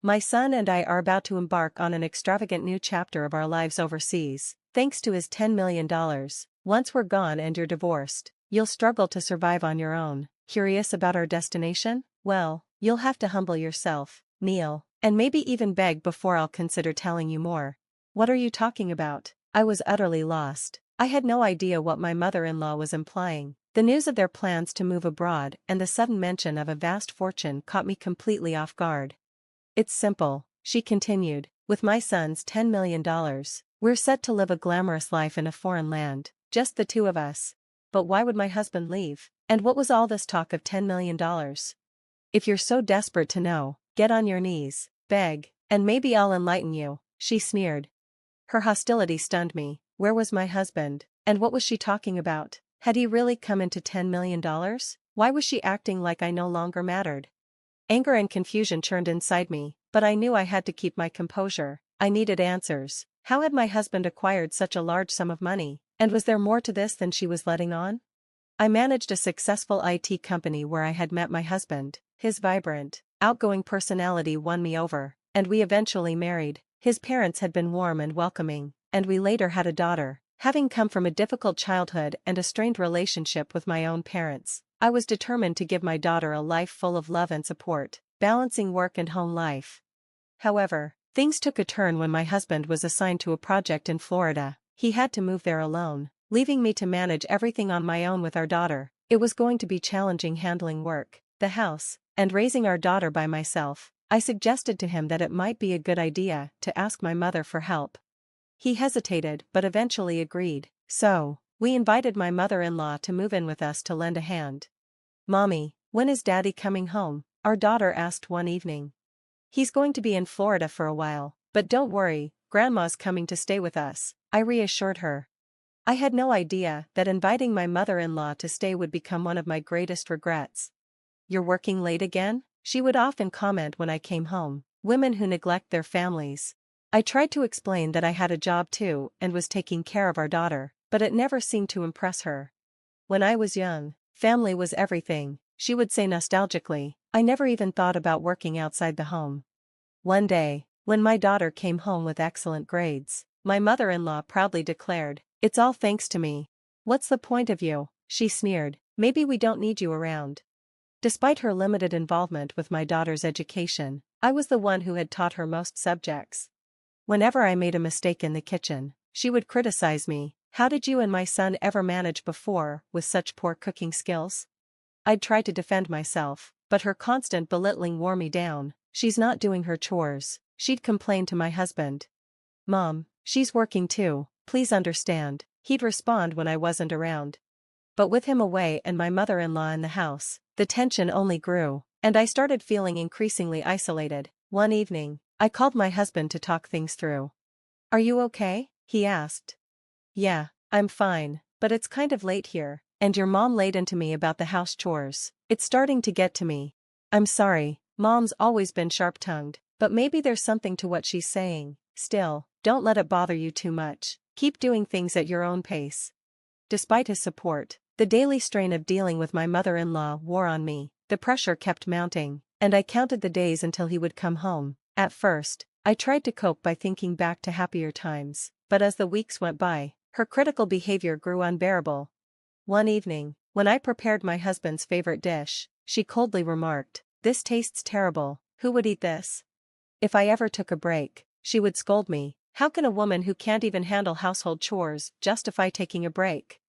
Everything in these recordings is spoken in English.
My son and I are about to embark on an extravagant new chapter of our lives overseas, thanks to his $10 million. Once we're gone and you're divorced, you'll struggle to survive on your own. Curious about our destination? Well, you'll have to humble yourself, kneel, and maybe even beg before I'll consider telling you more. What are you talking about? I was utterly lost. I had no idea what my mother-in-law was implying. The news of their plans to move abroad and the sudden mention of a vast fortune caught me completely off guard. It's simple, she continued. With my son's $10 million, we're set to live a glamorous life in a foreign land, just the two of us. But why would my husband leave? And what was all this talk of $10 million? If you're so desperate to know, get on your knees, beg, and maybe I'll enlighten you, she sneered. Her hostility stunned me. Where was my husband? And what was she talking about? Had he really come into $10 million? Why was she acting like I no longer mattered? Anger and confusion churned inside me, but I knew I had to keep my composure. I needed answers. How had my husband acquired such a large sum of money? And was there more to this than she was letting on? I managed a successful IT company where I had met my husband. His vibrant, outgoing personality won me over, and we eventually married. His parents had been warm and welcoming, and we later had a daughter. Having come from a difficult childhood and a strained relationship with my own parents, I was determined to give my daughter a life full of love and support, balancing work and home life. However, things took a turn when my husband was assigned to a project in Florida. He had to move there alone, leaving me to manage everything on my own with our daughter. It was going to be challenging handling work, the house, and raising our daughter by myself. I suggested to him that it might be a good idea to ask my mother for help. He hesitated but eventually agreed, so we invited my mother-in-law to move in with us to lend a hand. "Mommy, when is Daddy coming home?" our daughter asked one evening. "He's going to be in Florida for a while, but don't worry, Grandma's coming to stay with us," I reassured her. I had no idea that inviting my mother-in-law to stay would become one of my greatest regrets. "You're working late again?" she would often comment when I came home. Women who neglect their families. I tried to explain that I had a job too and was taking care of our daughter, but it never seemed to impress her. "When I was young, family was everything," she would say nostalgically. "I never even thought about working outside the home." One day, when my daughter came home with excellent grades, my mother-in-law proudly declared, "It's all thanks to me." "What's the point of you?" she sneered. "Maybe we don't need you around." Despite her limited involvement with my daughter's education, I was the one who had taught her most subjects. Whenever I made a mistake in the kitchen, she would criticize me. "How did you and my son ever manage before with such poor cooking skills?" I'd try to defend myself, but her constant belittling wore me down. "She's not doing her chores," she'd complain to my husband. "Mom, she's working too, please understand," he'd respond when I wasn't around. But with him away and my mother-in-law in the house, the tension only grew, and I started feeling increasingly isolated. One evening, I called my husband to talk things through. "Are you okay?" he asked. "Yeah, I'm fine, but it's kind of late here, and your mom laid into me about the house chores. It's starting to get to me." "I'm sorry, Mom's always been sharp-tongued, but maybe there's something to what she's saying. Still, don't let it bother you too much. Keep doing things at your own pace." Despite his support, the daily strain of dealing with my mother-in-law wore on me. The pressure kept mounting, and I counted the days until he would come home. At first, I tried to cope by thinking back to happier times, but as the weeks went by, her critical behavior grew unbearable. One evening, when I prepared my husband's favorite dish, she coldly remarked, "This tastes terrible, who would eat this?" If I ever took a break, she would scold me. How can a woman who can't even handle household chores justify taking a break?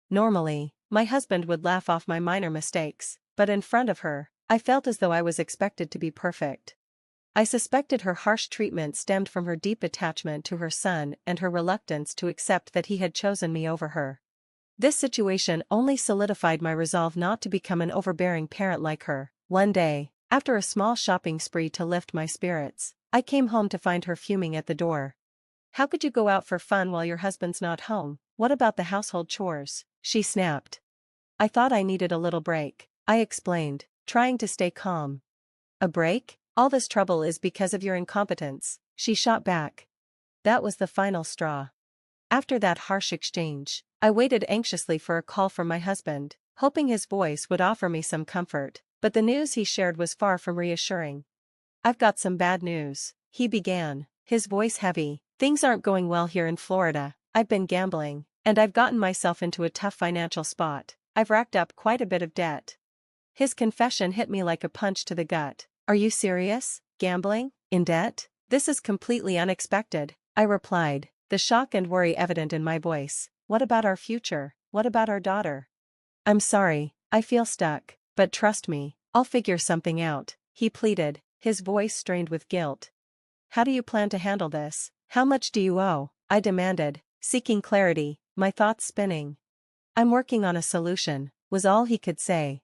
Normally, my husband would laugh off my minor mistakes, but in front of her, I felt as though I was expected to be perfect. I suspected her harsh treatment stemmed from her deep attachment to her son and her reluctance to accept that he had chosen me over her. This situation only solidified my resolve not to become an overbearing parent like her. One day, after a small shopping spree to lift my spirits, I came home to find her fuming at the door. "How could you go out for fun while your husband's not home? What about the household chores?" she snapped. "I thought I needed a little break," I explained, trying to stay calm. "A break? All this trouble is because of your incompetence," she shot back. That was the final straw. After that harsh exchange, I waited anxiously for a call from my husband, hoping his voice would offer me some comfort, but the news he shared was far from reassuring. I've got some bad news, he began, his voice heavy. Things aren't going well here in Florida. I've been gambling, and I've gotten myself into a tough financial spot. I've racked up quite a bit of debt. His confession hit me like a punch to the gut. Are you serious? Gambling? In debt? This is completely unexpected, I replied, the shock and worry evident in my voice. What about our future? What about our daughter? I'm sorry, I feel stuck, but trust me, I'll figure something out, he pleaded, his voice strained with guilt. How do you plan to handle this? How much do you owe? I demanded, seeking clarity, my thoughts spinning. I'm working on a solution, was all he could say.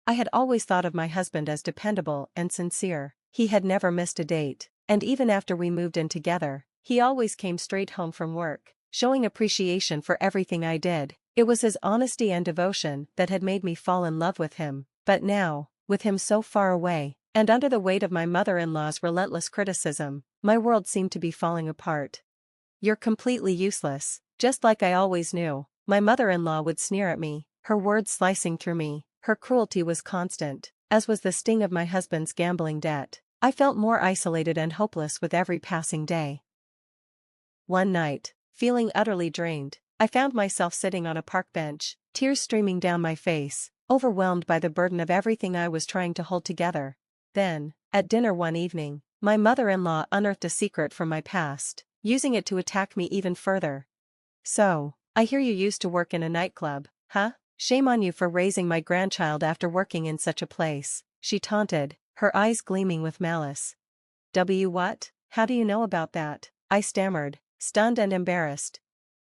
I had always thought of my husband as dependable and sincere. He had never missed a date, and even after we moved in together, he always came straight home from work, showing appreciation for everything I did. It was his honesty and devotion that had made me fall in love with him, but now, with him so far away, and under the weight of my mother-in-law's relentless criticism, my world seemed to be falling apart. You're completely useless, just like I always knew, my mother-in-law would sneer at me, her words slicing through me. Her cruelty was constant, as was the sting of my husband's gambling debt. I felt more isolated and hopeless with every passing day. One night, feeling utterly drained, I found myself sitting on a park bench, tears streaming down my face, overwhelmed by the burden of everything I was trying to hold together. Then, at dinner one evening, my mother-in-law unearthed a secret from my past, using it to attack me even further. So, I hear you used to work in a nightclub, huh? Shame on you for raising my grandchild after working in such a place, she taunted, her eyes gleaming with malice. What? How do you know about that? I stammered, stunned and embarrassed.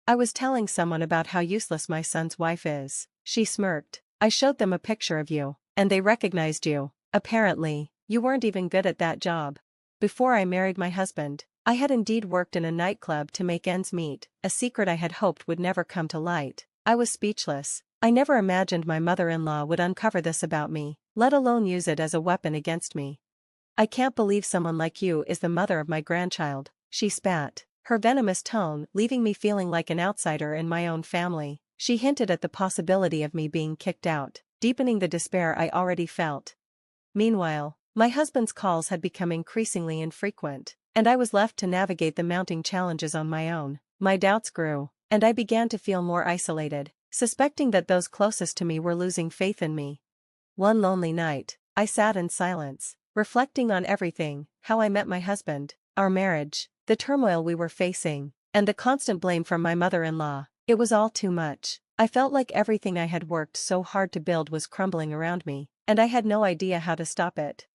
I was telling someone about how useless my son's wife is, she smirked. I showed them a picture of you, and they recognized you. Apparently, you weren't even good at that job. Before I married my husband, I had indeed worked in a nightclub to make ends meet, a secret I had hoped would never come to light. I was speechless. I never imagined my mother-in-law would uncover this about me, let alone use it as a weapon against me. I can't believe someone like you is the mother of my grandchild, she spat, her venomous tone leaving me feeling like an outsider in my own family. She hinted at the possibility of me being kicked out, deepening the despair I already felt. Meanwhile, my husband's calls had become increasingly infrequent, and I was left to navigate the mounting challenges on my own. My doubts grew, and I began to feel more isolated, suspecting that those closest to me were losing faith in me. One lonely night, I sat in silence, reflecting on everything, how I met my husband, our marriage, the turmoil we were facing, and the constant blame from my mother-in-law. It was all too much. I felt like everything I had worked so hard to build was crumbling around me, and I had no idea how to stop it.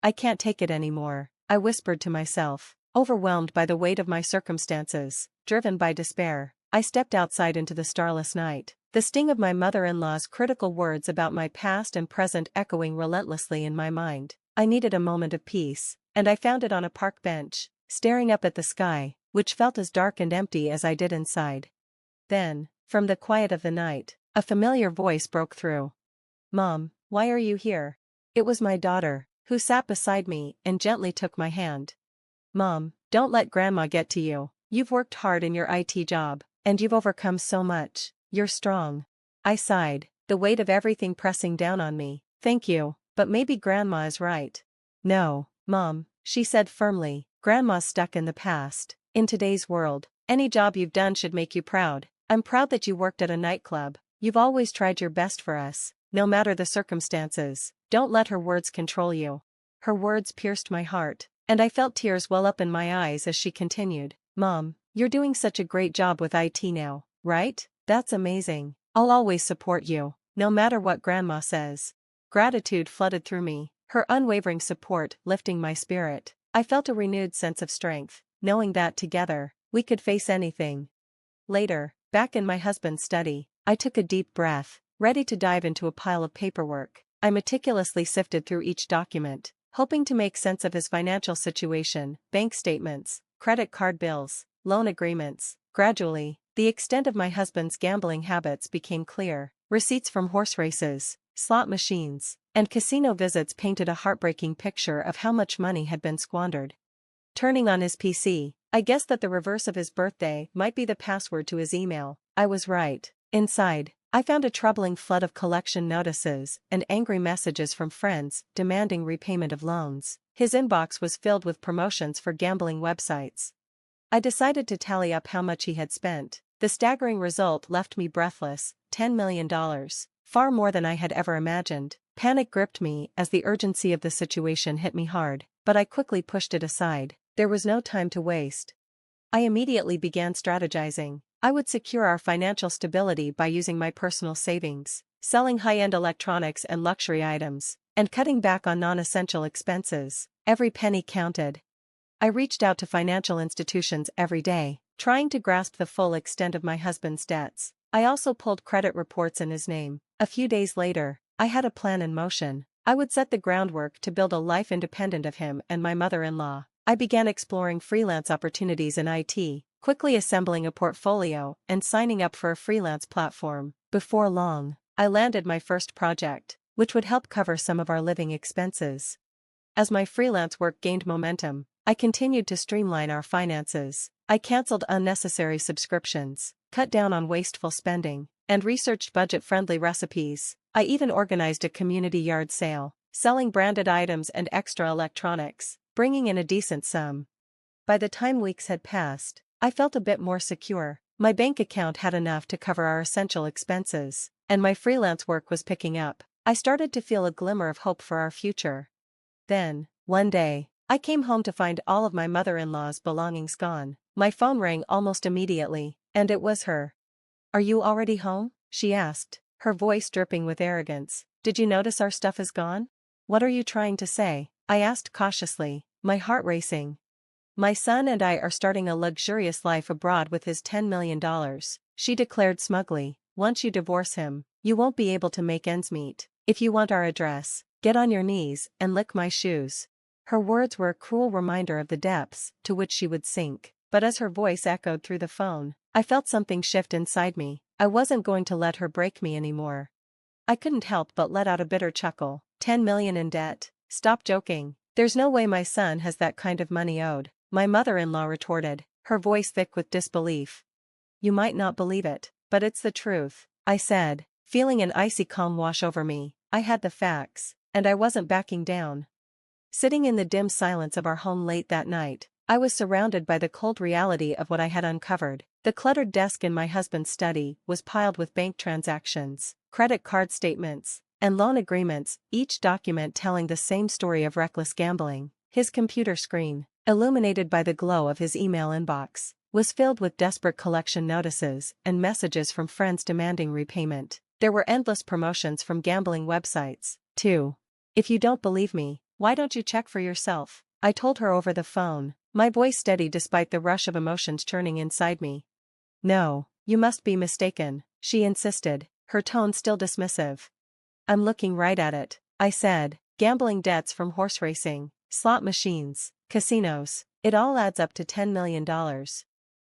I can't take it anymore, I whispered to myself, overwhelmed by the weight of my circumstances, driven by despair. I stepped outside into the starless night, the sting of my mother-in-law's critical words about my past and present echoing relentlessly in my mind. I needed a moment of peace, and I found it on a park bench, staring up at the sky, which felt as dark and empty as I did inside. Then, from the quiet of the night, a familiar voice broke through. Mom, why are you here? It was my daughter, who sat beside me and gently took my hand. Mom, don't let Grandma get to you. You've worked hard in your IT job, and you've overcome so much. You're strong. I sighed, the weight of everything pressing down on me. Thank you, but maybe Grandma is right. No, Mom, she said firmly, Grandma's stuck in the past. In today's world, any job you've done should make you proud. I'm proud that you worked at a nightclub. You've always tried your best for us, no matter the circumstances. Don't let her words control you. Her words pierced my heart, and I felt tears well up in my eyes as she continued. Mom, you're doing such a great job with IT now, right? That's amazing. I'll always support you, no matter what Grandma says. Gratitude flooded through me, her unwavering support lifting my spirit. I felt a renewed sense of strength, knowing that together, we could face anything. Later, back in my husband's study, I took a deep breath, ready to dive into a pile of paperwork. I meticulously sifted through each document, hoping to make sense of his financial situation, bank statements, credit card bills, loan agreements. Gradually, the extent of my husband's gambling habits became clear. Receipts from horse races, slot machines, and casino visits painted a heartbreaking picture of how much money had been squandered. Turning on his PC, I guessed that the reverse of his birthday might be the password to his email. I was right. Inside, I found a troubling flood of collection notices and angry messages from friends demanding repayment of loans. His inbox was filled with promotions for gambling websites. I decided to tally up how much he had spent. The staggering result left me breathless: $10 million. Far more than I had ever imagined. Panic gripped me as the urgency of the situation hit me hard, but I quickly pushed it aside. There was no time to waste. I immediately began strategizing. I would secure our financial stability by using my personal savings, selling high-end electronics and luxury items, and cutting back on non-essential expenses. Every penny counted. I reached out to financial institutions every day, trying to grasp the full extent of my husband's debts. I also pulled credit reports in his name. A few days later, I had a plan in motion. I would set the groundwork to build a life independent of him and my mother-in-law. I began exploring freelance opportunities in IT, quickly assembling a portfolio and signing up for a freelance platform. Before long, I landed my first project, which would help cover some of our living expenses. As my freelance work gained momentum, I continued to streamline our finances. I canceled unnecessary subscriptions, cut down on wasteful spending, and researched budget-friendly recipes. I even organized a community yard sale, selling branded items and extra electronics, bringing in a decent sum. By the time weeks had passed, I felt a bit more secure. My bank account had enough to cover our essential expenses, and my freelance work was picking up. I started to feel a glimmer of hope for our future. Then, one day, I came home to find all of my mother-in-law's belongings gone. My phone rang almost immediately, and it was her. "Are you already home?" she asked, her voice dripping with arrogance. "Did you notice our stuff is gone?" "What are you trying to say?" I asked cautiously, my heart racing. "My son and I are starting a luxurious life abroad with his $10 million, she declared smugly. "Once you divorce him, you won't be able to make ends meet. If you want our address, get on your knees and lick my shoes." Her words were a cruel reminder of the depths to which she would sink, but as her voice echoed through the phone, I felt something shift inside me. I wasn't going to let her break me anymore. I couldn't help but let out a bitter chuckle. $10 million in debt? Stop joking. There's no way my son has that kind of money owed, my mother-in-law retorted, her voice thick with disbelief. "You might not believe it, but it's the truth," I said, feeling an icy calm wash over me. I had the facts, and I wasn't backing down. Sitting in the dim silence of our home late that night, I was surrounded by the cold reality of what I had uncovered. The cluttered desk in my husband's study was piled with bank transactions, credit card statements, and loan agreements, each document telling the same story of reckless gambling. His computer screen, illuminated by the glow of his email inbox, was filled with desperate collection notices and messages from friends demanding repayment. There were endless promotions from gambling websites, too. "If you don't believe me, why don't you check for yourself?" I told her over the phone, my voice steady despite the rush of emotions churning inside me. "No, you must be mistaken," she insisted, her tone still dismissive. "I'm looking right at it," I said. "Gambling debts from horse racing, slot machines, casinos, it all adds up to $10 million.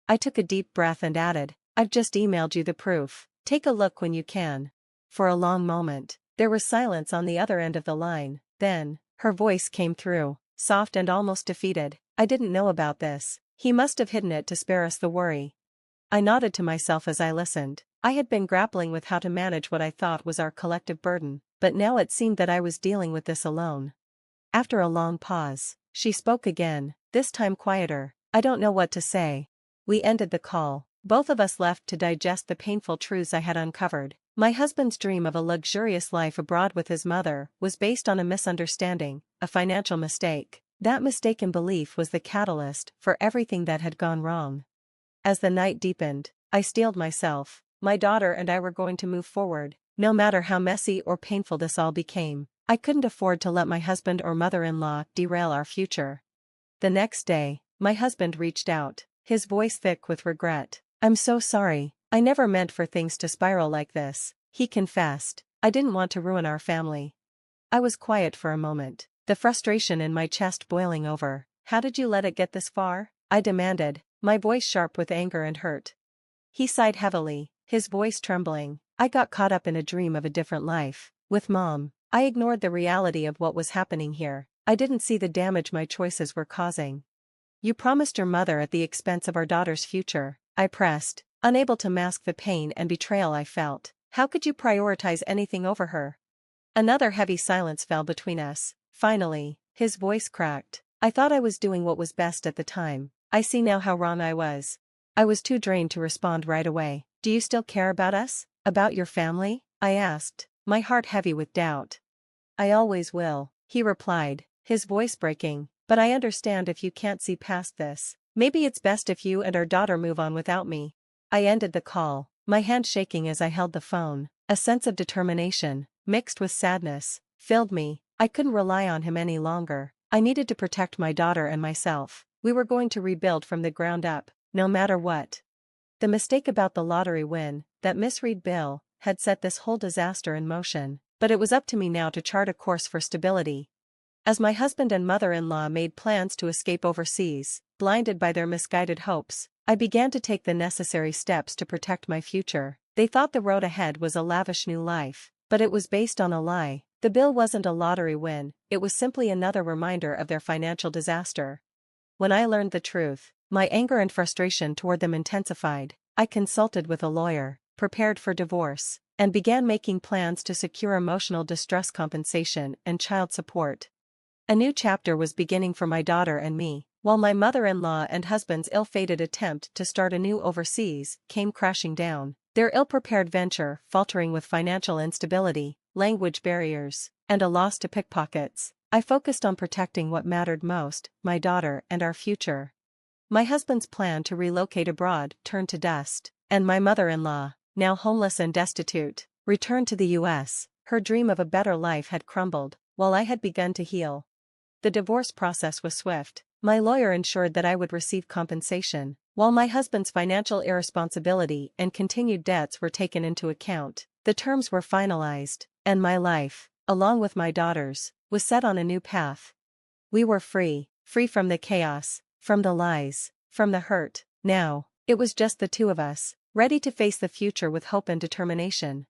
I took a deep breath and added, "I've just emailed you the proof. Take a look when you can." For a long moment, there was silence on the other end of the line. Then, her voice came through, soft and almost defeated. "I didn't know about this. He must have hidden it to spare us the worry." I nodded to myself as I listened. I had been grappling with how to manage what I thought was our collective burden, but now it seemed that I was dealing with this alone. After a long pause, she spoke again, this time quieter. "I don't know what to say." We ended the call, both of us left to digest the painful truths I had uncovered. My husband's dream of a luxurious life abroad with his mother was based on a misunderstanding, a financial mistake. That mistaken belief was the catalyst for everything that had gone wrong. As the night deepened, I steeled myself. My daughter and I were going to move forward, no matter how messy or painful this all became. I couldn't afford to let my husband or mother-in-law derail our future. The next day, my husband reached out, his voice thick with regret. "I'm so sorry, I never meant for things to spiral like this," he confessed. "I didn't want to ruin our family." I was quiet for a moment, the frustration in my chest boiling over. "How did you let it get this far?" I demanded, my voice sharp with anger and hurt. He sighed heavily, his voice trembling. "I got caught up in a dream of a different life, with Mom. I ignored the reality of what was happening here. I didn't see the damage my choices were causing." "You promised your mother at the expense of our daughter's future," I pressed, unable to mask the pain and betrayal I felt. "How could you prioritize anything over her?" Another heavy silence fell between us. Finally, His voice cracked. I thought I was doing what was best at the time. I see now how wrong I was. I was too drained to respond right away. Do you still care about us? About your family? I asked, my heart heavy with doubt. I always will, he replied, his voice breaking, but I understand if you can't see past this. Maybe it's best if you and our daughter move on without me. I ended the call, my hand shaking as I held the phone. A sense of determination, mixed with sadness, filled me. I couldn't rely on him any longer. I needed to protect my daughter and myself. We were going to rebuild from the ground up, no matter what. The mistake about the lottery win, that misread bill, had set this whole disaster in motion, but it was up to me now to chart a course for stability. As my husband and mother-in-law made plans to escape overseas, blinded by their misguided hopes, I began to take the necessary steps to protect my future. They thought the road ahead was a lavish new life, but it was based on a lie. The bill wasn't a lottery win, it was simply another reminder of their financial disaster. When I learned the truth, my anger and frustration toward them intensified. I consulted with a lawyer, prepared for divorce, and began making plans to secure emotional distress compensation and child support. A new chapter was beginning for my daughter and me, while my mother-in-law and husband's ill-fated attempt to start anew overseas came crashing down. Their ill-prepared venture faltering with financial instability, language barriers, and a loss to pickpockets. I focused on protecting what mattered most, my daughter and our future. My husband's plan to relocate abroad turned to dust, and my mother-in-law, now homeless and destitute, returned to the U.S. Her dream of a better life had crumbled, while I had begun to heal. The divorce process was swift. My lawyer ensured that I would receive compensation, while my husband's financial irresponsibility and continued debts were taken into account. The terms were finalized, and my life, along with my daughter's, was set on a new path. We were free from the chaos, from the lies, from the hurt. Now, it was just the two of us, ready to face the future with hope and determination.